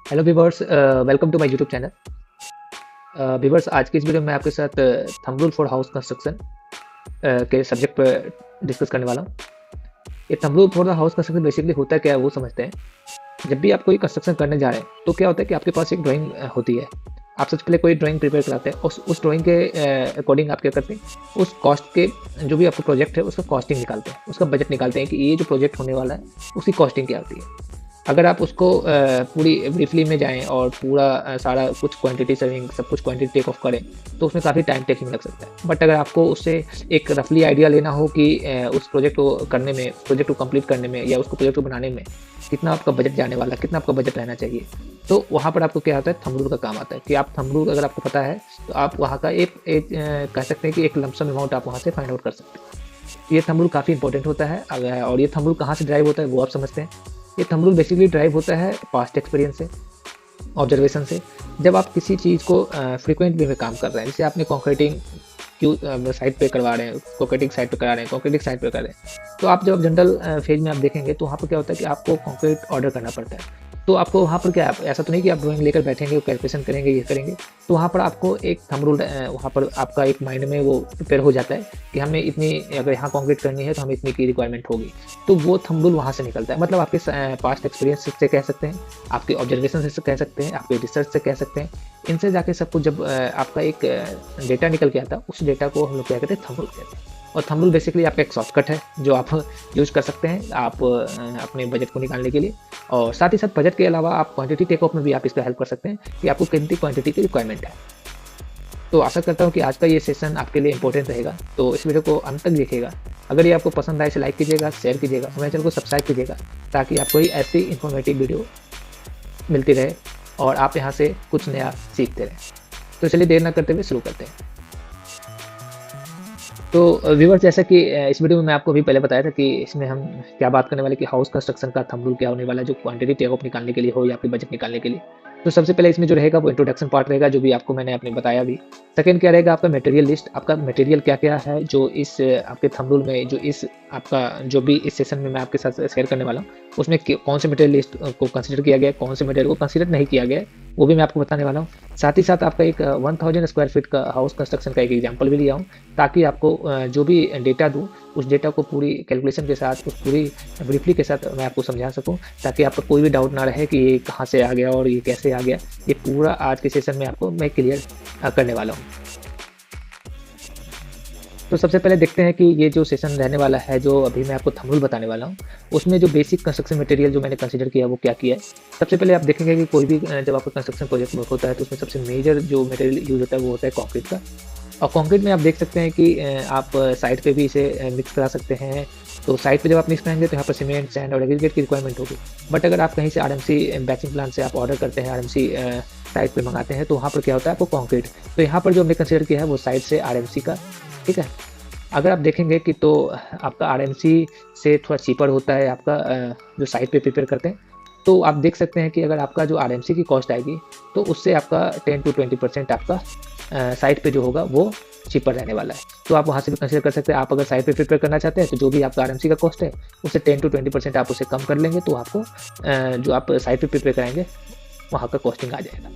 Hello viewers, welcome to my YouTube channel. Viewers, आज की इस वीडियो में आपके साथ thumb rule for house construction के सब्जेक्ट पर डिस्कस करने वाला हूँ। ये thumb rule for the house construction basically होता क्या है वो समझते हैं। जब भी आप कोई कंस्ट्रक्शन करने जा रहे हैं तो क्या होता है कि आपके पास एक ड्राइंग होती है। आप सबसे पहले कोई ड्राइंग प्रिपेयर कराते हैं, उस ड्राइंग के अकॉर्डिंग आप क्या करते हैं, उस कॉस्ट के जो भी आपका प्रोजेक्ट है उसका कॉस्टिंग निकालते हैं, उसका बजट निकालते हैं कि ये जो प्रोजेक्ट होने वाला है उसकी कॉस्टिंग क्या होती है। अगर आप उसको पूरी ब्रीफली में जाएँ और पूरा सारा कुछ क्वांटिटी सेविंग सब कुछ क्वांटिटी टेक ऑफ करें, तो उसमें काफ़ी टाइम टेकिंग लग सकता है। बट अगर आपको उससे एक रफली आइडिया लेना हो कि उस प्रोजेक्ट को करने में, प्रोजेक्ट को कंप्लीट करने में या उसको प्रोजेक्ट को बनाने में कितना आपका बजट जाने वाला है, कितना आपका बजट रहना चाहिए, तो वहाँ पर आपको क्या आता है, थंब रूल का काम आता है कि आप थंब रूल अगर आपको पता है तो आप वहाँ का एक कह सकते हैं कि एक लमसम अमाउंट आप वहाँ से फाइंड आउट कर सकते हैं। ये थंब रूल काफ़ी इंपॉर्टेंट होता है और ये थंब रूल कहाँ से ड्राइव होता है वो आप समझते हैं। ये थंब रूल बेसिकली ड्राइव होता है पास्ट एक्सपीरियंस से, ऑब्जर्वेशन से। जब आप किसी चीज़ को फ्रीक्वेंट वे में काम कर रहे हैं, जैसे आपने कंक्रीटिंग क्यों साइट पे करवा रहे हैं, कंक्रीटिंग साइट पे करा रहे हैं, कंक्रीटिंग साइट पे कर रहे हैं, तो आप जब जनरल फेज में आप देखेंगे तो वहाँ पर क्या होता है कि आपको कंक्रीट ऑर्डर करना पड़ता है। तो आपको वहाँ पर क्या, ऐसा तो नहीं कि आप ड्राइंग लेकर बैठेंगे, कैलकुलेशन करेंगे, ये करेंगे। तो वहाँ पर आपको एक थंब रूल वहाँ पर आपका एक माइंड में वो प्रिपेयर हो जाता है कि हमें इतनी, अगर यहाँ कंक्रीट करनी है तो हमें इतनी की रिक्वायरमेंट होगी। तो वो थंब रूल वहाँ से निकलता है। मतलब आपके पास्ट एक्सपीरियंस से कह सकते हैं, आपके ऑब्जर्वेशन से कह सकते हैं, आपके रिसर्च से कह सकते हैं। इनसे जाके सब कुछ जब आपका एक डेटा निकल के आता है, उस डेटा को हम लोग क्या कहते हैं, थंब रूल कहते हैं। और थंब रूल बेसिकली आपका एक शॉर्टकट है जो आप यूज़ कर सकते हैं आप अपने बजट को निकालने के लिए। और साथ ही साथ बजट के अलावा आप क्वांटिटी टेक ऑफ में भी आप इसका हेल्प कर सकते हैं कि आपको कितनी क्वांटिटी की रिक्वायरमेंट है। तो आशा करता हूँ कि आज का ये सेशन आपके लिए इंपॉर्टेंट रहेगा, तो इस वीडियो को अंत तक देखिएगा। अगर ये आपको पसंद आए तो लाइक कीजिएगा, शेयर कीजिएगा, हमारे चैनल को सब्सक्राइब कीजिएगा, ताकि आपको ही ऐसी इन्फॉर्मेटिव वीडियो मिलती रहे और आप यहाँ से कुछ नया सीखते रहें। तो चलिए देर ना करते हुए शुरू करते हैं। तो व्यूअर्स, जैसा कि इस वीडियो में मैं आपको अभी पहले बताया था कि इसमें हम क्या बात करने वाले कि हाउस कंस्ट्रक्शन का थंब रूल क्या होने वाला है, जो क्वांटिटी टेक ऑफ निकालने के लिए हो या फिर बजट निकालने के लिए। तो सबसे पहले इसमें जो रहेगा वो इंट्रोडक्शन पार्ट रहेगा, जो भी आपको मैंने आपने बताया भी। सेकंड क्या रहेगा, आपका मटेरियल लिस्ट, आपका मटेरियल क्या क्या है जो इस आपके थंब रूल में, जो इस आपका जो भी इस सेशन में मैं आपके साथ शेयर करने वाला हूँ, उसमें कौन से मटेरियल लिस्ट को कंसिडर किया गया है, कौन से मटेरियल को कंसिडर नहीं किया गया है, वो भी मैं आपको बताने वाला हूँ। साथ ही साथ आपका एक 1000 स्क्वायर फीट का हाउस कंस्ट्रक्शन का एक एग्जाम्पल भी लिया हूँ, ताकि आपको जो भी डेटा दूँ उस डेटा को पूरी कैलकुलेशन के साथ, उस पूरी ब्रीफली के साथ मैं आपको समझा सकूं, ताकि आपको कोई भी डाउट ना रहे कि ये कहाँ से आ गया और ये कैसे आ गया। ये पूरा आज के सेशन में आपको मैं क्लियर करने वाला हूँ। तो सबसे पहले देखते हैं कि ये जो सेशन रहने वाला है, जो अभी मैं आपको थंब रूल बताने वाला हूँ, उसमें जो बेसिक कंस्ट्रक्शन मटेरियल जो मैंने कंसीडर किया वो क्या किया है। सबसे पहले आप देखेंगे कि कोई भी जब आपका कंस्ट्रक्शन प्रोजेक्ट वर्क होता है तो उसमें सबसे मेजर जो मटेरियल यूज होता है वो होता है कंक्रीट का। और कंक्रीट में आप देख सकते हैं कि आप साइट पे भी इसे मिक्स करा सकते हैं। तो साइट पे जब आप मिक्स कराएंगे तो यहाँ पर सीमेंट, सैंड और एग्रीगेट की रिक्वायरमेंट होगी। बट अगर आप कहीं से आरएमसी बैचिंग प्लांट से आप ऑर्डर करते हैं, आरएमसी साइट पे मंगाते हैं, तो वहाँ पर क्या होता है, आपको कंक्रीट। तो यहाँ पर जो हमने कंसिडर किया है वो साइट से आरएमसी का, ठीक है। अगर आप देखेंगे कि तो आपका आरएमसी से थोड़ा चीपर होता है आपका जो साइट पे प्रिपेयर करते हैं। तो आप देख सकते हैं कि अगर आपका जो आरएमसी की कॉस्ट आएगी तो उससे आपका 10 to 20% आपका साइट पे जो होगा वो चीपर रहने वाला है। तो आप वहाँ से भी कंसिडर कर सकते हैं। आप अगर साइट पे प्रिपेयर करना चाहते हैं तो जो भी आपका आरएमसी का कॉस्ट है उससे 10 to 20% आप उसे कम कर लेंगे, तो आपको जो आप साइट पे प्रिपेयर कराएंगे वहाँ का कॉस्टिंग आ जाएगा।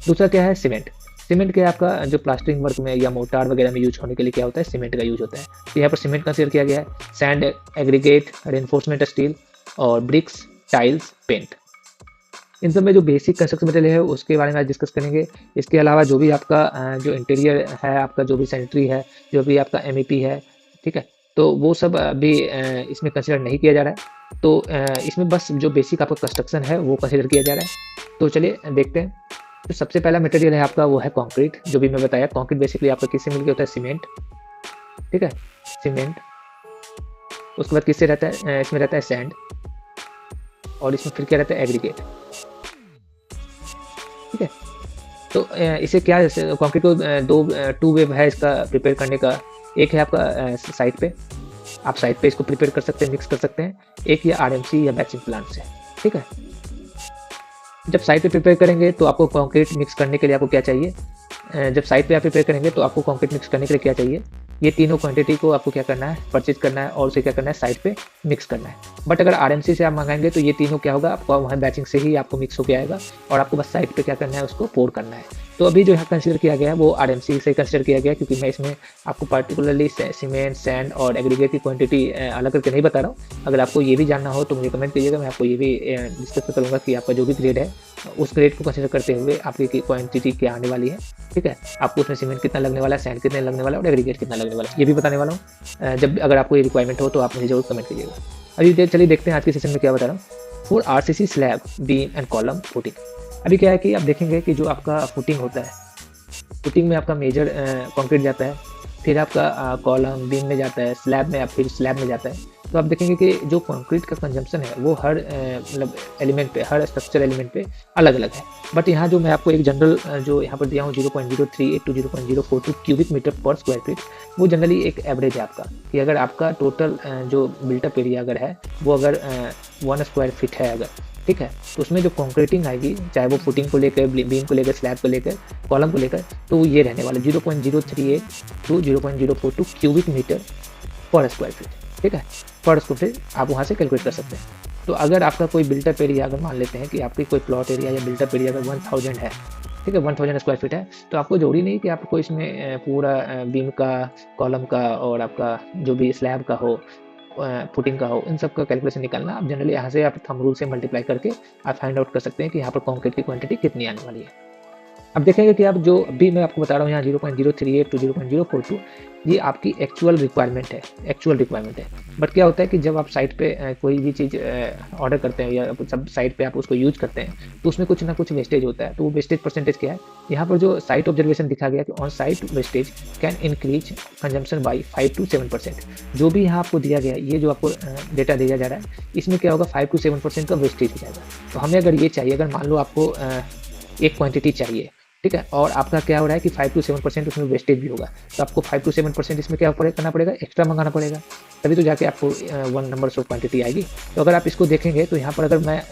दूसरा क्या है, सीमेंट। सीमेंट के आपका जो प्लास्टरिंग वर्क में या मोर्टार वगैरह में यूज होने के लिए क्या होता है, सीमेंट का यूज होता है। तो यहाँ पर सीमेंट कंसिडर किया गया है। सैंड, एग्रीगेट, रेनफोर्समेंट स्टील और ब्रिक्स, टाइल्स, पेंट। इन सब में जो बेसिक कंस्ट्रक्शन मटेरियल है उसके बारे में आज डिस्कस करेंगे। इसके अलावा जो भी आपका जो इंटीरियर है, आपका जो भी सैनिटरी है, जो भी आपका एमईपी है, ठीक है, तो वो सब अभी इसमें कंसिडर नहीं किया जा रहा है। तो इसमें बस जो बेसिक आपका कंस्ट्रक्शन है वो कंसिडर किया जा रहा है। तो चलिए देखते हैं। तो सबसे पहला मटेरियल है आपका वो है कंक्रीट। जो भी मैं बताया, कंक्रीट बेसिकली आपका किससे मिलकर होता है, सीमेंट, ठीक है, सीमेंट। उसके बाद किससे रहता है, इसमें रहता है सैंड, और इसमें फिर क्या रहता है, एग्रीगेट, ठीक है। तो इसे क्या, कंक्रीट को दो टू वे है इसका प्रिपेयर करने का। एक है आपका साइट पे, आप साइट पे इसको प्रिपेयर कर सकते हैं, मिक्स कर सकते हैं। एक या आरएमसी या बैचिंग प्लांट से, ठीक है। जब साइट पे प्रिपेयर करेंगे तो आपको कंक्रीट मिक्स करने के लिए आपको क्या चाहिए, जब साइट पे आप प्रिपेयर करेंगे तो आपको कंक्रीट मिक्स करने के लिए क्या चाहिए, ये तीनों क्वांटिटी को आपको क्या करना है, परचेज करना है और उसे क्या करना है, साइट पे मिक्स करना है। बट अगर आरएमसी से आप मंगाएंगे तो ये तीनों क्या होगा, आपको वहाँ बैचिंग से ही आपको मिक्स होकर आएगा और आपको बस साइट पे क्या करना है, उसको पोर करना है। तो अभी जो यहाँ कंसिडर किया गया है वो आरएमसी से कंसिडर किया गया है, क्योंकि मैं इसमें आपको पर्टिकुलरली सीमेंट, सैंड और एग्रीगेट की क्वांटिटी अलग करके नहीं बता रहा हूँ। अगर आपको ये भी जानना हो तो मुझे कमेंट कीजिएगा, मैं आपको ये भी डिस्कस करूँगा कि आपका जो भी ग्रेड है उस ग्रेड को कंसिडर करते हुए आपकी क्वांटिटी क्या आने वाली है। ठीक है, आपको उसमें सीमेंट कितना लगने वाला है, सैंड कितना लगने वाला है और एग्रीगेट कितना लगने वाला है, ये भी बताने वाला हूँ। जब अगर आपको ये रिक्वायरमेंट हो तो आप मुझे जरूर कमेंट कीजिएगा। अभी चलिए देखते हैं आज के सेशन में क्या बता रहा हूँ। For RCC slab beam and column footing. अभी क्या है कि आप देखेंगे कि जो आपका फुटिंग होता है, फुटिंग में आपका मेजर कंक्रीट जाता है, फिर आपका कॉलम बीम में जाता है, स्लैब में फिर स्लैब में जाता है। तो आप देखेंगे कि जो कंक्रीट का कंजम्पशन है वो हर मतलब एलिमेंट पे, हर स्ट्रक्चर एलिमेंट पे अलग अलग है। बट यहाँ जो मैं आपको एक जनरल जो यहाँ पर दिया हूँ 0.038 टू 0.042 क्यूबिक मीटर पर स्क्वायर फीट, वो जनरली एक एवरेज है आपका, कि अगर आपका टोटल जो बिल्टअप एरिया अगर है वो अगर 1 स्क्वायर फीट है अगर, ठीक है, तो उसमें जो कंक्रीटिंग आएगी, चाहे वो फुटिंग को लेकर, बीम को लेकर, स्लैब को लेकर, कॉलम को लेकर, तो वो ये रहने वाला 0.038 टू 0.042 क्यूबिक मीटर पर स्क्वायर फीट। ठीक है, पर स्क्वायर फीट आप वहाँ से कैलकुलेट कर सकते हैं। तो अगर आपका कोई बिल्टअप एरिया अगर मान लेते हैं कि आपकी कोई प्लॉट एरिया या बिल्टअप एरिया अगर 1000 है, ठीक है, 1000 स्क्वायर फीट है, तो आपको जरूरी नहीं कि आपको इसमें पूरा बीम का, कॉलम का और आपका जो भी स्लैब का हो, फुटिंग का हो, इन सब का कैलकुलेशन निकालना। आप जनरली यहाँ से आप थंब रूल से मल्टीप्लाई करके आप फाइंड आउट कर सकते हैं कि यहाँ पर कंक्रीट की क्वांटिटी कितनी आने वाली है। अब देखेंगे कि आप जो अभी मैं आपको बता रहा हूँ यहाँ 0.038 टू 0.042, ये आपकी एक्चुअल रिक्वायरमेंट है, एक्चुअल रिक्वायरमेंट है। बट क्या होता है कि जब आप साइट पे कोई भी चीज़ ऑर्डर करते हैं या सब साइट पे आप उसको यूज करते हैं तो उसमें कुछ ना कुछ वेस्टेज होता है। तो वो वेस्टेज परसेंटेज क्या है, यहाँ पर जो साइट ऑब्जर्वेशन दिखा गया कि on site wastage can increase consumption by 5 to 7%। जो भी यहाँ आपको दिया गया, ये जो आपको डेटा दिया जा रहा है, इसमें क्या होगा 5 to 7% का वेस्टेज हो जाएगा। तो हमें अगर ये चाहिए, अगर मान लो आपको एक क्वांटिटी चाहिए, ठीक है, और आपका क्या हो रहा है कि 5 to 7% उसमें वेस्टेज भी होगा, तो आपको 5 to 7% इसमें क्या करना पड़ेगा, एक्स्ट्रा मंगाना पड़ेगा, तभी तो जाके आपको 1 नंबर ऑफ क्वांटिटी आएगी। तो अगर आप इसको देखेंगे तो यहाँ पर अगर मैं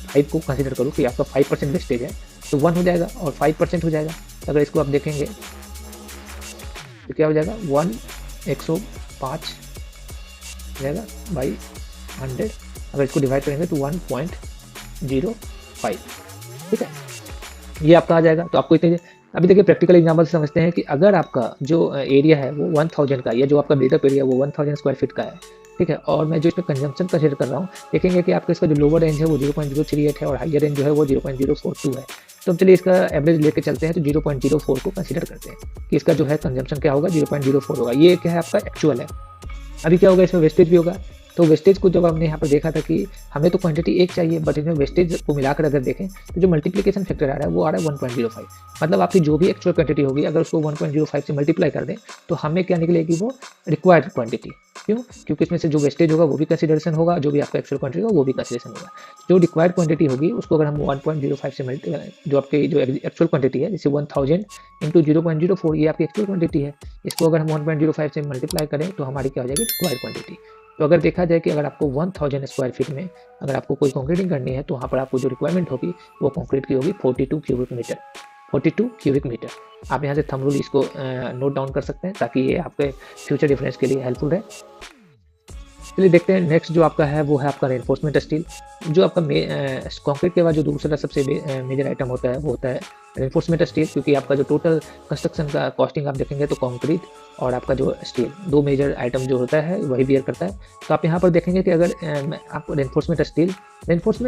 5 को कंसिडर करूँ कि आपका 5% वेस्टेज है, तो 1 हो जाएगा और 5% हो जाएगा। अगर इसको आप देखेंगे तो क्या हो जाएगा, 105 हो जाएगा बाई 100। अगर इसको डिवाइड करेंगे तो 1.05। ठीक है, ये आपका आ जाएगा। तो आपको इतने, अभी देखिए प्रैक्टिकल एग्जांपल से समझते हैं कि अगर आपका जो एरिया है वो 1000 का, या जो आपका बिल्टअप एरिया वो 1000 स्क्वायर फीट का है, ठीक है, और मैं जो इसमें कंजम्पशन कंसिडर कर रहा हूँ, देखेंगे कि आपका इसका जो लोअर रेंज है वो 0.038 है और हाइयर रेंज जो है वो 0.042 है। तो चलिए इसका एवरेज लेके चलते हैं, तो 0.04 को कंसिडर करते हैं कि इसका जो है कंजम्पशन क्या होगा, 0.04 होगा। ये क्या है, आपका एक्चुअल है। अभी क्या होगा, इसमें वेस्टेज भी होगा। तो वेस्टेज को जब हमने यहाँ पर देखा था कि हमें तो क्वांटिटी एक चाहिए, बट इसमें वेस्टेज को मिलाकर अगर देखें तो जो मल्टीप्लिकेशन फैक्टर आ रहा है वो आ रहा है 1.05। मतलब आपकी जो भी एक्चुअल क्वांटिटी होगी, अगर उसको 1.05 से मल्टीप्लाई कर दें तो हमें क्या निकलेगी, वो रिक्वायर्ड क्वांटिटी। क्यों? क्योंकि इसमें से जो वेस्टेज होगा वो भी कंसिडरेशन होगा, जो भी आपका एक्चुअल क्वांटिटी होगा वो भी कंसिडरेशन होगा। जो रिक्वायर्ड क्वांटिटी होगी उसको अगर हम 1.05 से जो आपकी जो एक्चुअल क्वांटिटी है, जैसे 1000 इंटू 0.04, ये आपकी एक्चुअल क्वांटिटी है, इसको अगर हम 1.05 से मल्टीप्लाई करें तो हमारी क्या हो जाएगी, रिक्वायर्ड क्वांटिटी। तो अगर देखा जाए कि अगर आपको 1000 स्क्वायर फीट में अगर आपको कोई कंक्रीटिंग करनी है, तो वहाँ पर आपको जो रिक्वायरमेंट होगी वो कंक्रीट की होगी 42 क्यूबिक मीटर, 42 क्यूबिक मीटर। आप यहाँ से थंब रूल इसको नोट डाउन कर सकते हैं ताकि ये आपके फ्यूचर डिफरेंस के लिए हेल्पफुल रहे। चलिए देखते हैं नेक्स्ट जो आपका है वो है आपका रेनफोर्समेंट स्टील। जो आपका कंक्रीट के बाद जो दूसरा सबसे मेजर आइटम होता है वो होता है रेनफोर्समेंट स्टील, क्योंकि आपका जो टोटल कंस्ट्रक्शन का कॉस्टिंग आप देखेंगे तो कंक्रीट और आपका जो स्टील, दो मेजर आइटम जो होता है वही बियर करता है। तो आप यहाँ पर देखेंगे कि अगर आपको रेनफोर्समेंट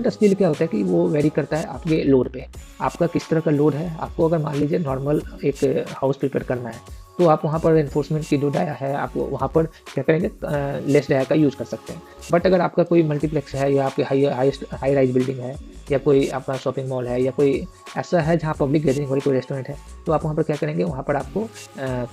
स्टील क्या होता है कि वो वेरी करता है आपके लोड पे, आपका किस तरह का लोड है। आपको अगर मान लीजिए नॉर्मल एक हाउस प्रिपेयर करना है, तो आप वहाँ पर रेनफोर्समेंट की जो डाया है आप वहाँ पर क्या करेंगे, लेस डाया का यूज़ कर सकते हैं। बट अगर आपका कोई मल्टीप्लेक्स है या आपकी हाई राइज बिल्डिंग है या कोई आपका शॉपिंग मॉल है या कोई ऐसा है जहाँ पब्लिक गैदरिंग हो रही, कोई रेस्टोरेंट है, तो आप वहाँ पर क्या करेंगे, वहाँ पर आपको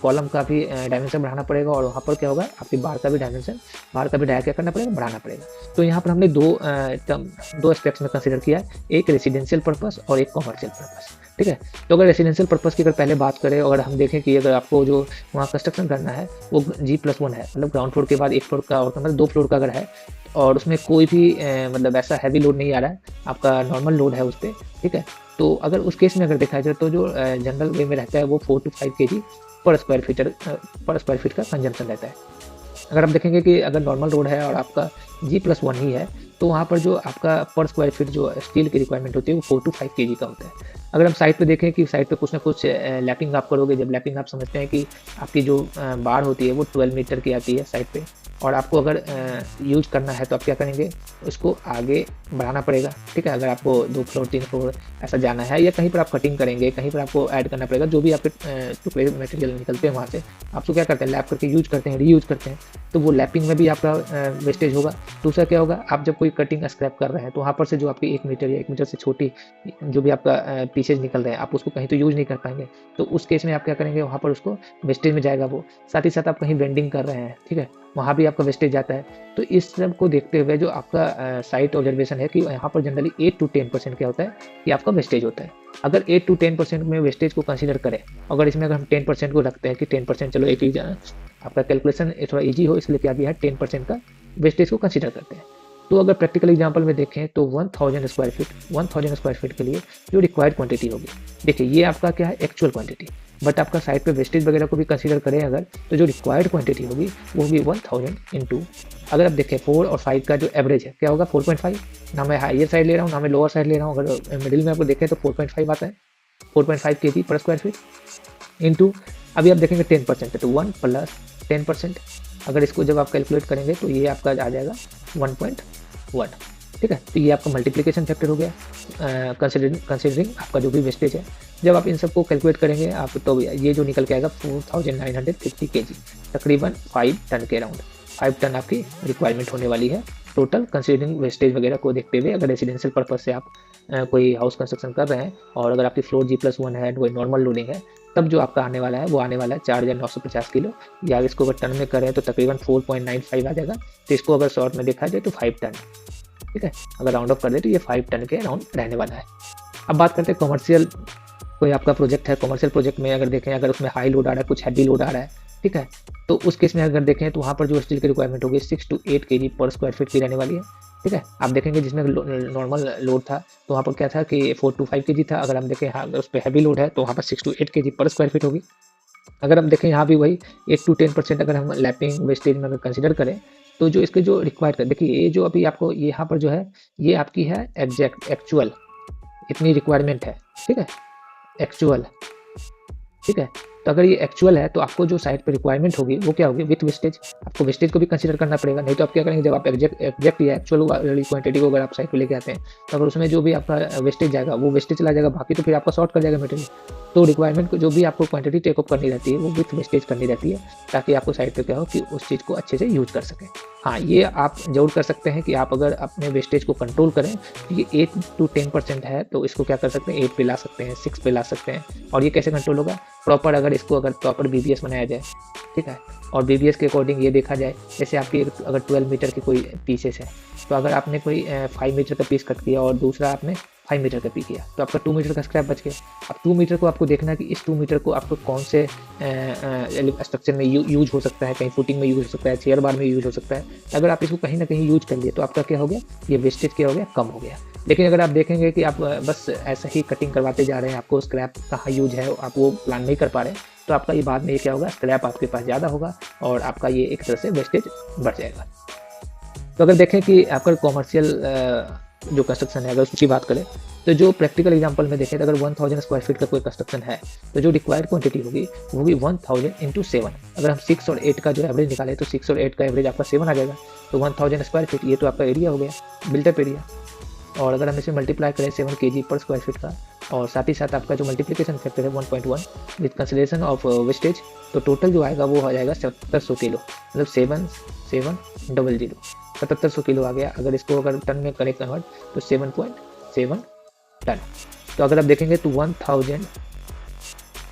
कॉलम का भी डायमेंशन बढ़ाना पड़ेगा और वहाँ पर क्या होगा, आपकी बार का भी डायमेंशन, बार का भी डाया क्या करना पड़ेगा, बढ़ाना पड़ेगा। तो यहाँ पर हमने दो एस्पेक्ट्स में कंसिडर किया है, एक रेसिडेंशियल पर्पस और एक कॉमर्शियल पर्पस। ठीक है। तो अगर रेसिडेंशियल पर्पज़ की अगर पहले बात करें, अगर हम देखें कि अगर आपको जो वहाँ कंस्ट्रक्शन करना है वो G+1 है, मतलब ग्राउंड फ्लोर के बाद 1 फ्लोर का और मतलब 2 फ्लोर का अगर है और उसमें कोई भी मतलब ऐसा हैवी लोड नहीं आ रहा है, आपका नॉर्मल लोड है उस पे, ठीक है। तो अगर उस केस में अगर देखा जाए तो जो जनरल वे में रहता है वो 4 to 5 केजी पर स्क्वायर फीट का कंजम्पशन रहता है। अगर आप देखेंगे कि अगर नॉर्मल रोड है और आपका G+1 ही है, तो वहाँ पर जो आपका पर स्क्वायर फीट जो स्टील की रिक्वायरमेंट होती है वो 4 to 5 केजी का होता है। अगर हम साइड पे देखें कि साइड पे कुछ ना कुछ लैपिंग आप करोगे, जब लैपिंग आप समझते हैं कि आपकी जो बार होती है वो 12 मीटर की आती है साइड पे, और आपको अगर यूज करना है तो आप क्या करेंगे, उसको आगे बढ़ाना पड़ेगा, ठीक है। अगर आपको 2 फ्लोर 3 फ्लोर ऐसा जाना है या कहीं पर आप कटिंग करेंगे, कहीं पर आपको ऐड करना पड़ेगा, जो भी आपके टुकड़े मटेरियल निकलते हैं वहाँ से आपको क्या करते हैं, लैप करके यूज करते हैं, रीयूज करते हैं, तो वो लैपिंग में भी आपका वेस्टेज होगा। दूसरा क्या होगा, आप जब कोई कटिंग स्क्रैप कर रहे हैं तो वहाँ पर से जो आपकी 1 मीटर या 1 मीटर से छोटी जो भी आपका पीसेज निकल रहे हैं, आप उसको कहीं तो यूज नहीं कर पाएंगे, तो उस केस में आप क्या करेंगे, वहाँ पर उसको वेस्टेज में जाएगा वो। साथ ही साथ आप कहीं वेंडिंग कर रहे हैं, ठीक है, वहाँ भी आपका वेस्टेज जाता है। तो इस सब को देखते हुए जो आपका साइट ऑब्जर्वेशन है कि यहाँ पर जनरली 8 to 10% क्या होता है कि आपका वेस्टेज होता है। अगर 8 to 10% में वेस्टेज को कंसीडर करें, अगर इसमें अगर हम 10% को रखते हैं कि 10%, चलो एक आपका कैलकुलेशन थोड़ा ईजी हो इसलिए क्या किया है, 10% का वेस्टेज को कंसीडर करते हैं। तो अगर प्रैक्टिकल एग्जांपल में देखें तो 1000 स्क्वायर फीट के लिए जो रिक्वायर्ड क्वांटिटी होगी, देखिए ये आपका क्या है, एक्चुअल क्वांटिटी, बट आपका साइड पे वेस्टेज वगैरह को भी कंसीडर करें अगर, तो जो रिक्वायर्ड क्वांटिटी होगी वो होगी 1000 इंटू, अगर आप देखें 4 और 5 का जो एवरेज है क्या होगा 4.5, ना मैं हाइयर साइड ले रहा हूँ ना मैं लोअर साइड ले रहा हूँ, अगर मिडिल में आपको देखें तो 4.5 आता है, 4.5 केजी पर स्क्वायर फीट इंटू, अभी आप देखेंगे 10% है तो 1 प्लस 10%, अगर इसको जब आप कैलकुलेट करेंगे तो ये आपका आ जाएगा 1.1, ठीक है। तो ये आपका मल्टीप्लिकेशन फैक्टर हो गया कंसिडरिंग आपका जो भी वेस्टेज है। जब आप इन सबको कैलकुलेट करेंगे आप तो ये जो निकल के आएगा 4950 केजी, तकरीबन 5 टन के अराउंड, 5 टन आपकी रिक्वायरमेंट होने वाली है टोटल, कंसिडरिंग वेस्टेज वगैरह को देखते हुए। अगर रेसिडेंशियल पर्पज से आप कोई हाउस कंस्ट्रक्शन कर रहे हैं और अगर आपकी फ्लोर G+1 है, कोई नॉर्मल लोडिंग है, तब जो आपका आने वाला है वो आने वाला है 4950 किलो, या इसको अगर टन में करें तो तकरीबन 4.95 आ जाएगा। तो इसको अगर शॉर्ट में देखा जाए तो 5 टन, ठीक है, अगर राउंड ऑफ कर दे तो ये 5 टन के अराउंड रहने वाला है। अब बात करते हैं कमर्शियल, कोई आपका प्रोजेक्ट है, कमर्शियल प्रोजेक्ट में अगर देखें अगर उसमें हाई लोड आ रहा है, कुछ हैवी लोड आ रहा है, ठीक है, तो उस केस में अगर देखें तो वहाँ पर जो स्टील की रिक्वायरमेंट होगी 6 to 8 केजी पर स्क्वायर फीट की रहने वाली है, ठीक है। आप देखेंगे जिसमें नॉर्मल लोड था तो वहाँ पर क्या था कि 4 to 5 केजी था, अगर हम देखें हाँ उस पर हैवी लोड है तो वहाँ पर 6 to 8 केजी पर स्क्वायर फीट होगी। अगर हम देखें यहाँ भी वही 8 to 10% अगर हम लैपिंग वेस्टेज में अगर कंसिडर करें तो जो इसके जो रिक्वायर्ड कर, देखिए ये जो अभी आपको यहाँ पर जो है ये आपकी है एक्चुअल, इतनी रिक्वायरमेंट है, ठीक है, एक्चुअल, ठीक है। तो अगर ये एक्चुअल है तो आपको जो साइट पे रिक्वायरमेंट होगी वो क्या होगी विथ वेस्टेज, आपको वेस्टेज को भी कंसीडर करना पड़ेगा, नहीं तो आप क्या करेंगे जब आप एग्जैक्ट या एक्चुअल वाली क्वांटिटी को अगर आप साइट पे लेके आते हैं तो अगर उसमें जो भी आपका वेस्टेज जाएगा वो वेस्टेज चला जाएगा, बाकी तो फिर आपका शॉर्ट कर जाएगा मटेरियल। तो रिक्वायरमेंट को जो भी आपको क्वांटिटी टेकअप करनी रहती है वो विथ वेस्टेज करनी रहती है, ताकि आपको साइट पे क्या हो कि उस चीज़ को अच्छे से यूज कर सकें। हाँ ये आप जरूर कर सकते हैं कि आप अगर अपने वेस्टेज को कंट्रोल करें तो ये 8 to 10% है तो इसको क्या कर सकते हैं 8 पे ला सकते हैं, 6 पे ला सकते हैं। और ये कैसे कंट्रोल होगा, प्रॉपर अगर इसको अगर प्रॉपर BBS बनाया जाए, ठीक है, और BBS के अकॉर्डिंग ये देखा जाए, जैसे आपकी अगर 12 मीटर की कोई पीसेस है तो अगर आपने कोई 5 मीटर का पीस कट किया और दूसरा आपने 5 मीटर का पी किया तो आपका 2 मीटर का स्क्रैप बच गया। अब 2 मीटर को आपको देखना है कि इस 2 मीटर को आपको कौन से स्ट्रक्चर में यूज हो सकता है, कहीं फुटिंग में यूज हो सकता है, चेयर बार में यूज हो सकता है। अगर आप इसको कहीं ना कहीं यूज कर लिए तो आपका क्या हो गया, ये वेस्टेज क्या हो गया, कम हो गया। लेकिन अगर आप देखेंगे कि आप बस ऐसा ही कटिंग करवाते जा रहे हैं, आपको स्क्रैप कहाँ यूज है आप वो प्लान नहीं कर पा रहे हैं, तो आपका ये बाद में ये क्या होगा, स्क्रैप आपके पास ज़्यादा होगा और आपका ये एक तरह से वेस्टेज बढ़ जाएगा। तो अगर देखें कि आपका कॉमर्शियल जो कंस्ट्रक्शन है अगर उसकी बात करें तो जो प्रैक्टिकल एग्जांपल में देखें तो अगर 1000 स्क्वायर फीट का कोई कंस्ट्रक्शन है तो जो रिक्वायर्ड क्वांटिटी होगी वो होगी 1000 इंटू 7। अगर हम 6 और 8 का जो एवरेज निकाले तो 6 और 8 का एवरेज आपका 7 आ जाएगा। तो 1000 स्क्वायर फीट ये तो आपका एरिया हो गया, बिल्टअप एरिया, और अगर हम इसे मल्टीप्लाई करें 7 केजी पर स्क्वायर फीट का और साथ ही साथ आपका जो मल्टीप्लिकेशन फैक्टर है 1.1 विद कंसिडरेशन ऑफ वेस्टेज, तो टोटल जो आएगा वो आ जाएगा 7700 किलो, मतलब 7700 7700 किलो आ गया। अगर इसको अगर टन में करें कन्वर्ट तो 7.7 टन। तो अगर आप देखेंगे तो 1000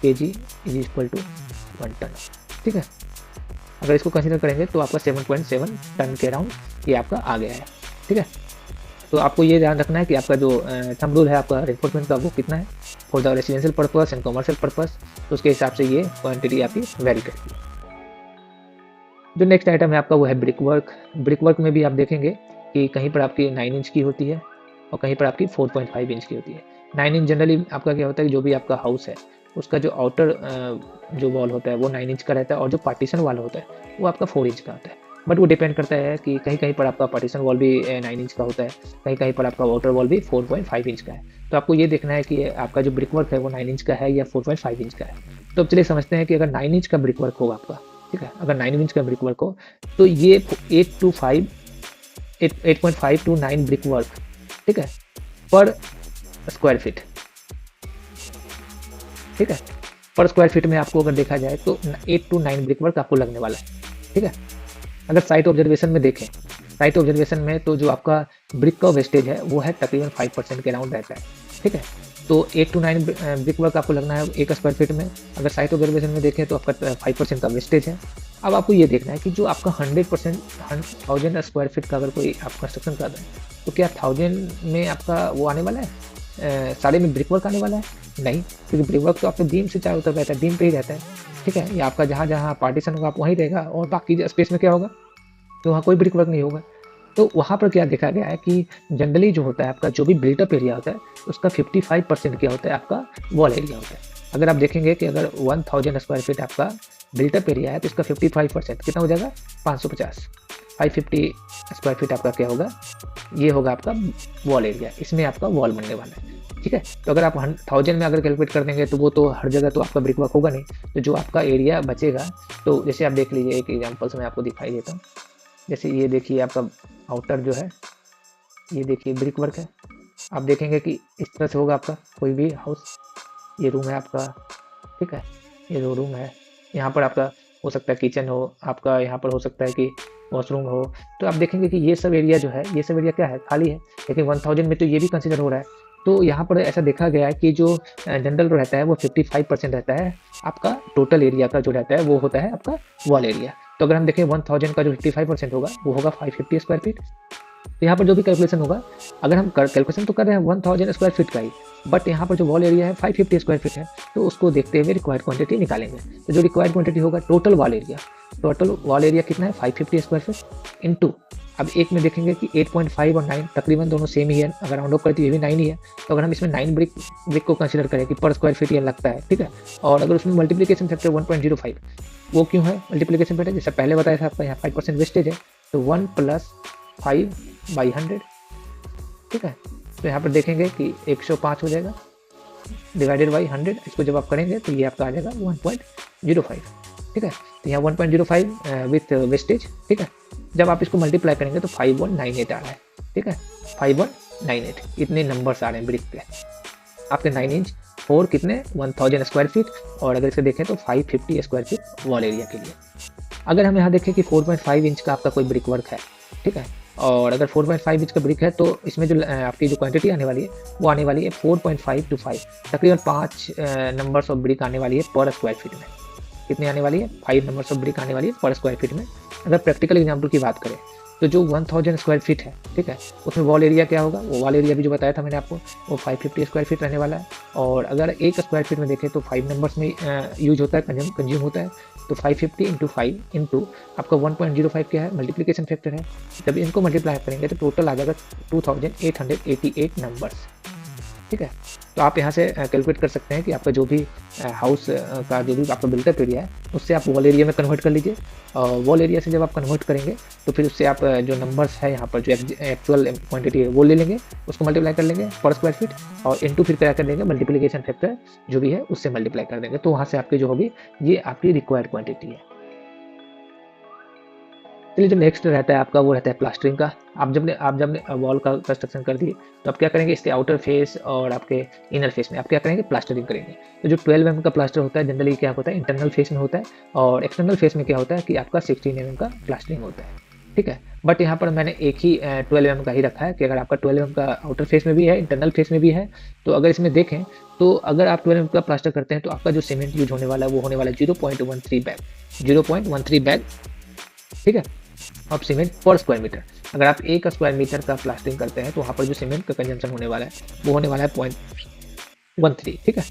kg is equal to 1 ton, ठीक है। अगर इसको कंसीडर करेंगे तो आपका 7.7 टन के अराउंड ये आपका आ गया है, ठीक है। तो आपको ये ध्यान रखना है कि आपका जो थंब रूल है आपका रेनफोर्समेंट का वो कितना है for the residential purpose and commercial purpose, तो उसके हिसाब से ये क्वांटिटी आपकी वेरी करती है। जो नेक्स्ट आइटम है आपका वो है ब्रिक वर्क। ब्रिक वर्क में भी आप देखेंगे कि कहीं पर आपकी 9 इंच की होती है और कहीं पर आपकी 4.5 इंच की होती है। 9 इंच जनरली आपका क्या होता है कि जो भी आपका हाउस है उसका जो आउटर जो वॉल होता है वो 9 इंच का रहता है और जो पार्टीशन वॉल होता है वो आपका 4 इंच का होता है। बट वो डिपेंड करता है कि कहीं कहीं पर आपका पार्टीशन वॉल भी 9 इंच का होता है, कहीं कहीं पर आपका आउटर वॉल भी 4.5 इंच का है। तो आपको ये देखना है कि आपका जो ब्रिक वर्क है वो 9 इंच का है या 4.5 इंच का है। तो अब चलिए समझते हैं कि अगर 9 इंच का ब्रिक वर्क होगा आपका, ठीक है, अगर 9 इंच का ब्रिक वर्क हो तो ये 8.5 टू 9 ब्रिक वर्क, ठीक है, पर स्क्वायर फीट, ठीक है, पर स्क्वायर फीट में आपको अगर देखा जाए तो 8 टू 9 ब्रिक वर्क आपको लगने वाला है, ठीक है। अगर साइट ऑब्जर्वेशन में देखें, साइट ऑब्जर्वेशन में तो जो आपका ब्रिक का वेस्टेज है वो है तकरीबन 5% के अराउंड रहता है, ठीक है। तो 8 टू 9 ब्रिक वर्क आपको लगना है 1 स्क्वायर फीट में। अगर साइट ऑब्जर्वेशन में देखें तो आपका 5% का वेस्टेज है। अब आपको ये देखना है कि जो आपका 100% 1000 स्क्वायर फीट का अगर कोई आप कंस्ट्रक्शन कर रहे हैं तो क्या 1000 में आपका वो आने वाला है, सारे में ब्रिक वर्क आने वाला है? नहीं, क्योंकि ब्रिक वर्क तो आपके बीम से चारों तरफ रहता है, बीम पे ही रहता है, ठीक है। या आपका जहाँ जहाँ पार्टीशन होगा आप वहीं रहेगा और बाकी स्पेस में क्या होगा, तो वहाँ कोई ब्रिक वर्क नहीं होगा। तो वहाँ पर क्या देखा गया है कि जनरली जो होता है आपका जो भी बिल्टअप एरिया होता है उसका 55% क्या होता है आपका वॉल एरिया होता है। अगर आप देखेंगे कि अगर 1000 स्क्वायर फीट आपका बिल्टअप एरिया है तो इसका 55% कितना हो जाएगा, 550। 550 स्क्वायर फीट आपका क्या होगा, ये होगा आपका वॉल एरिया, इसमें आपका वॉल बनने वाला है, ठीक है। तो अगर आप 1000 में अगर कैलकुलेट कर देंगे तो वो तो हर जगह तो आपका ब्रिक वर्क होगा नहीं, तो जो आपका एरिया बचेगा, तो जैसे आप देख लीजिए एक एग्जाम्पल से मैं आपको दिखाई देता हूँ। जैसे ये देखिए आपका आउटर जो है, ये देखिए ब्रिक वर्क है। आप देखेंगे कि इस तरह से होगा आपका कोई भी हाउस। ये रूम है आपका, ठीक है, ये दो रूम है, यहाँ पर आपका हो सकता है किचन हो, आपका यहाँ पर हो सकता है कि वॉशरूम हो। तो आप देखेंगे कि ये सब एरिया जो है, ये सब एरिया क्या है, खाली है। लेकिन 1000 में तो ये भी कंसिडर हो रहा है। तो यहाँ पर ऐसा देखा गया है कि जो जनरल रहता है वो 55% रहता है आपका टोटल एरिया का जो रहता है वो होता है आपका वॉल एरिया। तो अगर हम देखें 1000 का जो 55% होगा वो होगा 550 स्क्वायर फीट। तो यहाँ पर जो भी कैलकुलेशन होगा, अगर हम कैलकुलेशन तो कर रहे हैं 1000 स्क्वायर फीट का ही, बट यहाँ पर जो वॉल एरिया है 550 स्क्वायर फीट है, तो उसको देखते हुए रिक्वायर्ड क्वांटिटी निकालेंगे। तो जो रिक्वायर्ड क्वांटिटी होगा टोटल वॉल एरिया कितना है 550 स्क्वायर फीट इंटू, अब एक में देखेंगे कि 8.5 और 9 तकरीबन दोनों सेम ही है। अगर राउंड ऑफ करें तो ये भी 9 ही है। तो अगर हम इसमें 9 ब्रिक को कंसीडर करें कि पर स्क्वायर फीट ये लगता है, ठीक है, और अगर उसमें मल्टीप्लिकेशन फैक्टर 1.05, वो क्यों है मल्टीप्लिकेशन फैक्टर, जैसे पहले बताया था आपका यहाँ 5% वेस्टेज है, तो 1 + 5/100, ठीक है। तो यहाँ पर देखेंगे कि 105 हो जाएगा डिवाइडेड बाई 100। इसको जब आप करेंगे तो ये आपका आ जाएगा 1.05, ठीक है। तो यहाँ 1.05 विथ वेस्टेज, ठीक है। जब आप इसको मल्टीप्लाई करेंगे तो 5198 आ रहा है, ठीक है, 5198 इतने नंबर्स आ रहे हैं ब्रिक पे आपके 9 इंच 4 कितने 1000 स्क्वायर फीट, और अगर इसे देखें तो 550 स्क्वायर फीट वॉल एरिया के लिए। अगर हम यहाँ देखें कि 4.5 इंच का आपका कोई ब्रिक वर्क है, ठीक है, और अगर 4.5 इंच का ब्रिक है तो इसमें जो आपकी जो क्वांटिटी आने वाली है वो आने वाली है 4.5 to 5, तकरीबन 5 नंबर्स ऑफ ब्रिक आने वाली है पर स्क्वायर फीट में। कितनी आने वाली है, 5 नंबर्स ऑफ ब्रिक आने वाली है पर स्क्वायर फीट में। अगर प्रैक्टिकल एग्जाम्पल की बात करें तो जो 1000 स्क्वायर फीट है, ठीक है, उसमें वॉल एरिया क्या होगा, वो वॉल एरिया भी जो बताया था मैंने आपको वो 550 स्क्वायर फीट रहने वाला है। और अगर एक स्क्वायर फीट में देखें तो 5 नंबर्स में यूज होता है, कंज्यूम होता है। तो 550 इंटू 5 इंटू आपका 1.05 क्या है, मल्टीप्लिकेशन फैक्टर है। जब इनको मल्टीप्लाई करेंगे तो टोटल आ जाएगा 2888 नंबर्स, ठीक है। तो आप यहाँ से कैलकुलेट कर सकते हैं कि आपका जो भी हाउस का जो भी आपका बिल्टअप एरिया है उससे आप वॉल एरिया में कन्वर्ट कर लीजिए। और वॉल एरिया से जब आप कन्वर्ट करेंगे तो फिर उससे आप जो नंबर्स है यहाँ पर जो एक्चुअल क्वांटिटी है वो ले लेंगे, उसको मल्टीप्लाई कर लेंगे पर स्क्वायर फीट, और इंटू फिर क्या कर देंगे मल्टीप्लिकेशन फैक्टर जो भी है उससे मल्टीप्लाई कर देंगे। तो वहाँ से आपकी जो होगी ये आपकी रिक्वायर्ड क्वांटिटी है। चलिए जो नेक्स्ट रहता है आपका वो रहता है प्लास्टरिंग का। आप जब वॉल का कंस्ट्रक्शन कर दिए तो आप क्या करेंगे, इसके आउटर फेस और आपके इनर फेस में आप क्या करेंगे, प्लास्टरिंग करेंगे। तो जो 12 mm का प्लास्टर होता है जनरली क्या होता है इंटरनल फेस में होता है, और एक्सटर्नल फेस में क्या होता है कि आपका 16 mm का प्लास्टरिंग होता है, ठीक है। बट यहाँ पर मैंने एक ही 12 mm का ही रखा है कि अगर आपका 12 mm का आउटर फेस में भी है इंटरनल फेस में भी है, तो अगर इसमें देखें तो अगर आप 12 mm का प्लास्टर करते हैं तो आपका जो सीमेंट यूज होने वाला है वो होने वाला है 0.13 बैग, 0.13 बैग, ठीक है। ऑफ सीमेंट पर स्क्वायर मीटर। अगर आप 1 स्क्वायर मीटर का प्लास्टरिंग करते हैं तो वहाँ पर जो सीमेंट का कंजम्पशन होने वाला है वो होने वाला है 0.13। ठीक है,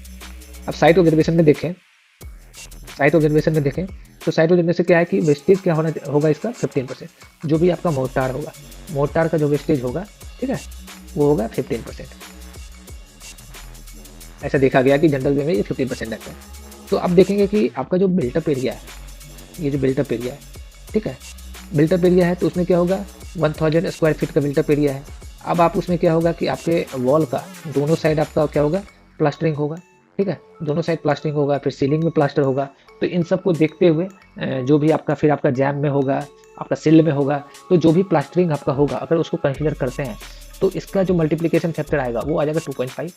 अब साइट ऑब्जर्वेशन में देखें, साइट ऑब्जर्वेशन में देखें तो साइट ऑब्जर्वेशन क्या है कि वेस्टेज क्या होगा इसका 15%। जो भी आपका मोर्टार होगा, मोर्टार का जो वेस्टेज होगा, ठीक है, वो होगा 15%। ऐसा देखा गया कि जनरल वे में ये 15% रहता है। तो अब देखेंगे कि आपका जो बिल्टअप एरिया है, ये जो बिल्टअप एरिया है, ठीक है, बिल्टअप एरिया है तो उसमें क्या होगा 1000 स्क्वायर फीट का बिल्टअप एरिया है। अब आप उसमें क्या होगा कि आपके वॉल का दोनों साइड आपका क्या होगा प्लास्टरिंग होगा। ठीक है, दोनों साइड प्लास्टरिंग होगा, फिर सीलिंग में प्लास्टर होगा। तो इन सब को देखते हुए जो भी आपका फिर आपका जैम में होगा, आपका सिल में होगा, तो जो भी प्लास्टरिंग आपका होगा अगर उसको कंसीडर करते हैं तो इसका जो मल्टीप्लिकेशन फैक्टर आएगा वो आ जाएगा 2.5।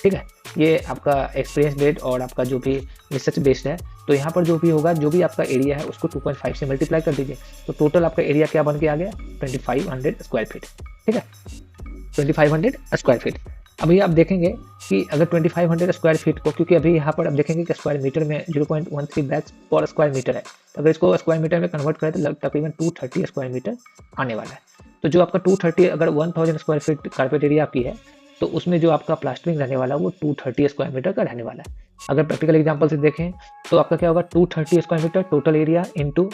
ठीक है, ये आपका एक्सपीरियंस बेस्ड और आपका जो भी रिसर्च बेस्ड है। तो यहाँ पर जो भी होगा, जो भी आपका एरिया है उसको 2.5 से मल्टीप्लाई कर दीजिए तो टोटल आपका एरिया क्या बन के आ गया 2500 स्क्वायर फीट। ठीक है, 2500 स्क्वायर फीट। अभी आप देखेंगे कि अगर 2500 स्क्वायर फीट को, क्योंकि अभी यहाँ पर आप देखेंगे कि स्क्वायर मीटर में 0.13 बैग्स पर स्क्वायर मीटर है, तो अगर इसको स्क्वायर मीटर में कन्वर्ट करें तो तकरीबन 230 स्क्वायर मीटर आने वाला है। तो जो आपका 230, अगर 1000 स्क्वायर फीट कारपेट एरिया आपकी है तो उसमें जो आपका प्लास्टरिंग रहने वाला है वो 230 स्क्वायर मीटर का रहने वाला है। अगर प्रैक्टिकल एग्जांपल से देखें तो आपका क्या होगा 230 square metre total area into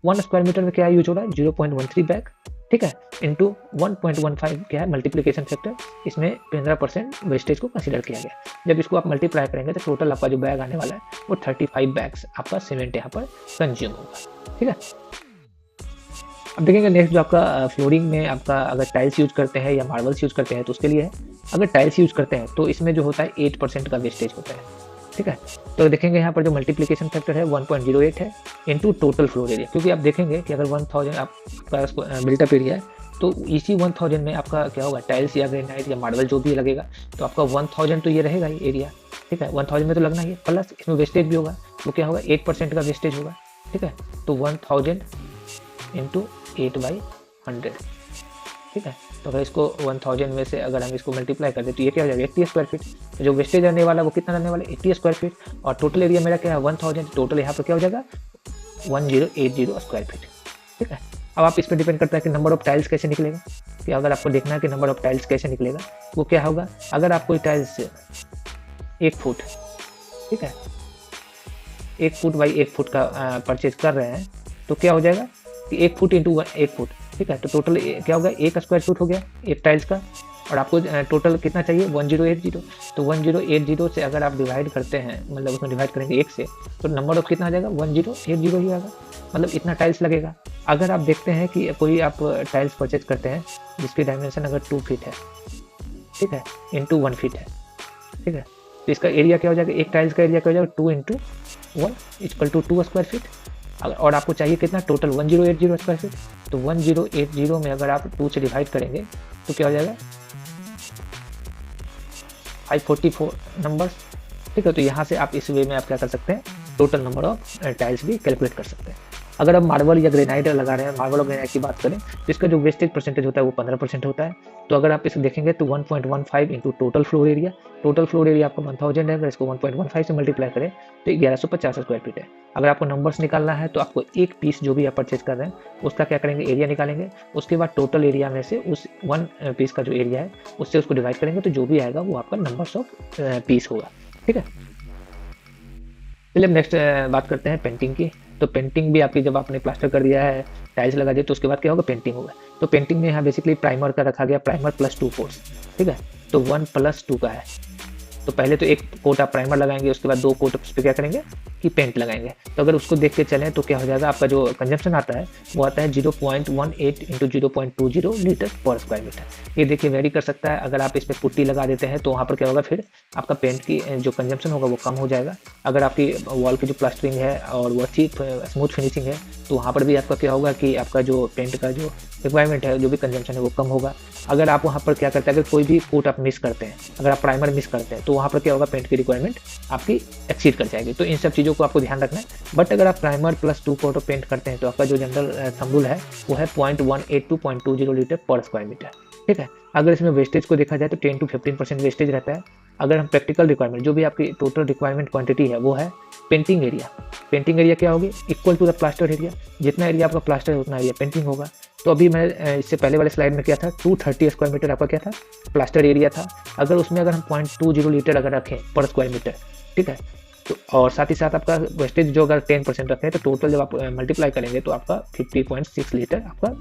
1 square metre में क्या यूज हो रहा है 0.13 बैग। ठीक है, इंटू 1.15 क्या है मल्टीप्लिकेशन फैक्टर, इसमें 15% वेस्टेज को कंसीडर किया गया। जब इसको आप मल्टीप्लाई करेंगे तो टोटल आपका जो बैग आने वाला है वो 35 बैग्स आपका सीमेंट यहाँ पर कंज्यूम होगा। ठीक है, अब देखेंगे नेक्स्ट जो आपका फ्लोरिंग में आपका अगर टाइल्स यूज करते हैं या मार्बल्स यूज करते हैं तो उसके लिए है। अगर टाइल्स यूज करते हैं तो इसमें जो होता है 8% का वेस्टेज होता है। ठीक है, तो देखेंगे यहाँ पर जो मल्टीप्लिकेशन फैक्टर है 1.08 है इंटू टोटल फ्लोर एरिया, क्योंकि आप देखेंगे कि अगर 1000 आपका बिल्टअप एरिया है तो इसी 1000 में आपका क्या होगा टाइल्स या ग्रेनाइट या मार्बल जो भी लगेगा तो आपका 1000 तो ये रहेगा ही एरिया। ठीक है, 1000 में तो लगना ही है, प्लस इसमें वेस्टेज भी होगा तो क्या होगा 8% का वेस्टेज होगा। ठीक है, तो 1000 इंटू 8/100। ठीक है, तो अगर इसको 1000 में से अगर हम इसको मल्टीप्लाई कर दें तो ये क्या हो जाएगा 80 स्क्वायर फीट। तो जो वेस्टेज रहने वाला है वो कितना रहने वाला है 80 स्क्वायर फीट, और टोटल एरिया मेरा क्या है 1000, टोटल यहाँ पर क्या हो जाएगा 1080 स्क्वायर फीट। ठीक है, अब आप इस पर डिपेंड करता है कि नंबर ऑफ टाइल्स कैसे निकलेगा, कि अगर आपको देखना है कि नंबर ऑफ टाइल्स कैसे निकलेगा वो क्या होगा। अगर आप कोई टाइल्स 1 फुट, ठीक है 1 फुट बाई 1 फुट का परचेज कर रहे हैं तो क्या हो जाएगा कि 1 फुट इंटू 1 फुट। ठीक है, तो टोटल क्या होगा 1 स्क्वायर फुट हो गया एक टाइल्स का, और आपको टोटल कितना चाहिए 1080। तो 1080 से अगर आप डिवाइड करते हैं, मतलब उसमें डिवाइड करेंगे 1 से, तो नंबर ऑफ कितना आ जाएगा 1080 ही आएगा, मतलब इतना टाइल्स लगेगा। अगर आप देखते हैं कि कोई आप टाइल्स परचेज करते हैं जिसकी डायमेंशन अगर 2 फीट है, ठीक है, इंटू 1 फीट है, ठीक है, तो इसका एरिया क्या हो जाएगा, एक टाइल्स का एरिया क्या हो जाएगा 2 into 1 equal to 2 square feet. और आपको चाहिए कितना टोटल 1080 स्क्वायर फीट, तो 1080 में अगर आप 2 से डिवाइड करेंगे तो क्या हो जाएगा 544 नंबर्स। ठीक है, तो यहाँ से आप इस वे में आप क्या कर सकते हैं टोटल नंबर ऑफ टाइल्स भी कैलकुलेट कर सकते हैं। अगर आप मार्बल या ग्रेनाइट लगा रहे हैं, मार्बल और ग्रेनाइट की बात करें तो इसका जो वेस्टेज परसेंटेज होता है वो 15% होता है। तो अगर आप इसे देखेंगे तो 1.15 into total floor area, total floor area आपका 1000 है, अगर इसको 1.15 से मल्टीप्लाई करें तो 1150 स्क्वायर फीट है। अगर आपको नंबर्स निकालना है तो आपको एक पीस जो भी आप परचेज कर रहे हैं उसका क्या करेंगे एरिया निकालेंगे, उसके बाद टोटल एरिया में से उस 1 पीस का जो एरिया है उससे उसको डिवाइड करेंगे तो जो भी आएगा वो आपका नंबर्स ऑफ पीस होगा। ठीक है, चलिए अब नेक्स्ट बात करते हैं पेंटिंग की। तो पेंटिंग भी आपकी जब आपने प्लास्टर कर दिया है, टाइल्स लगा दिए, तो उसके बाद क्या होगा पेंटिंग होगा। तो पेंटिंग में यहाँ बेसिकली प्राइमर का रखा गया, प्राइमर प्लस 2 कोट्स। ठीक है, तो 1 + 2 का है। तो पहले तो 1 कोट आप प्राइमर लगाएंगे, उसके बाद 2 कोट उस पर क्या करेंगे कि पेंट लगाएंगे। तो अगर उसको देख के चलें तो क्या हो जाएगा, आपका जो कंजम्पशन आता है वो आता है 0.18 इंटू 0.20 लीटर पर स्क्वायर मीटर। ये देखिए वेरी कर सकता है। अगर आप इस पर पुट्टी लगा देते हैं तो वहाँ पर क्या होगा, फिर आपका पेंट की जो कंजम्पशन होगा वो कम हो जाएगा। अगर आपकी वॉल की जो प्लास्टरिंग है और वो अच्छी स्मूथ फिनिशिंग है तो वहाँ पर भी आपका क्या होगा कि आपका जो पेंट का जो रिक्वायरमेंट है, जो भी कंजम्पशन है वो कम होगा। अगर आप वहाँ पर क्या करते हैं, अगर कोई भी कोट आप मिस करते हैं, अगर आप प्राइमर मिस करते हैं तो वहाँ पर क्या होगा, पेंट की रिक्वायरमेंट आपकी एक्सीड कर जाएगी। तो इन सब चीज़ों को आपको ध्यान रखना है। बट अगर आप प्राइमर प्लस 2 कोट पेंट करते हैं तो आपका जो जनरल थंब रूल है वो है 0.18 to 0.20 लीटर पर स्क्वायर मीटर। ठीक है, अगर इसमें वेस्टेज को देखा जाए तो 10 to 15% वेस्टेज रहता है। अगर हम प्रैक्टिकल रिक्वायरमेंट, जो भी आपकी टोटल रिक्वायरमेंट क्वांटिटी है वो है पेंटिंग एरिया। पेंटिंग एरिया क्या होगी? Equal to the plaster area. जितना एरिया आपका प्लास्टर है उतना एरिया पेंटिंग होगा। तो अभी मैं इससे पहले वाले स्लाइड में क्या था, 230 स्क्वायर मीटर आपका क्या था, प्लास्टर एरिया था। अगर उसमें अगर हम 0.20 लीटर अगर रखें पर स्क्वायर मीटर, ठीक है, तो और साथ ही साथ आपका वेस्टेज जो अगर 10% रखें तो टोटल जब आप मल्टीप्लाई करेंगे तो आपका 50.6 लीटर आपका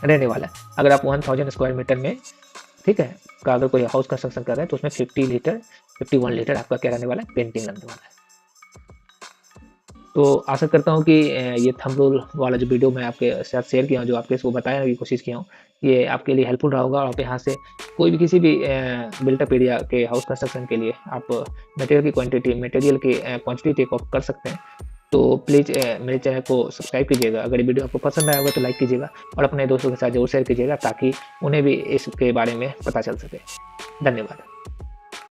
रहने वाला है। अगर आप 1000 स्क्वायर मीटर में, ठीक है, का अगर कोई हाउस कंस्ट्रक्शन कर रहे हैं तो उसमें 51 लीटर आपका क्या रहने वाला है, पेंटिंग लगने वाला है। तो आशा करता हूँ कि ये थंब रूल वाला जो वीडियो मैं आपके साथ शेयर किया हूँ, जो आपके इसको बताने की कोशिश किया हूँ, ये आपके लिए हेल्पफुल रहा होगा। और आप यहाँ से कोई भी किसी भी बिल्टअप एरिया के हाउस कंस्ट्रक्शन के लिए आप मटेरियल की क्वांटिटी, मटेरियल की क्वांटिटी टेक ऑफ कर सकते हैं। तो प्लीज़ मेरे चैनल को सब्सक्राइब कीजिएगा। अगर ये वीडियो आपको पसंद आया होगा तो लाइक कीजिएगा और अपने दोस्तों के साथ जरूर शेयर कीजिएगा ताकि उन्हें भी इसके बारे में पता चल सके। धन्यवाद।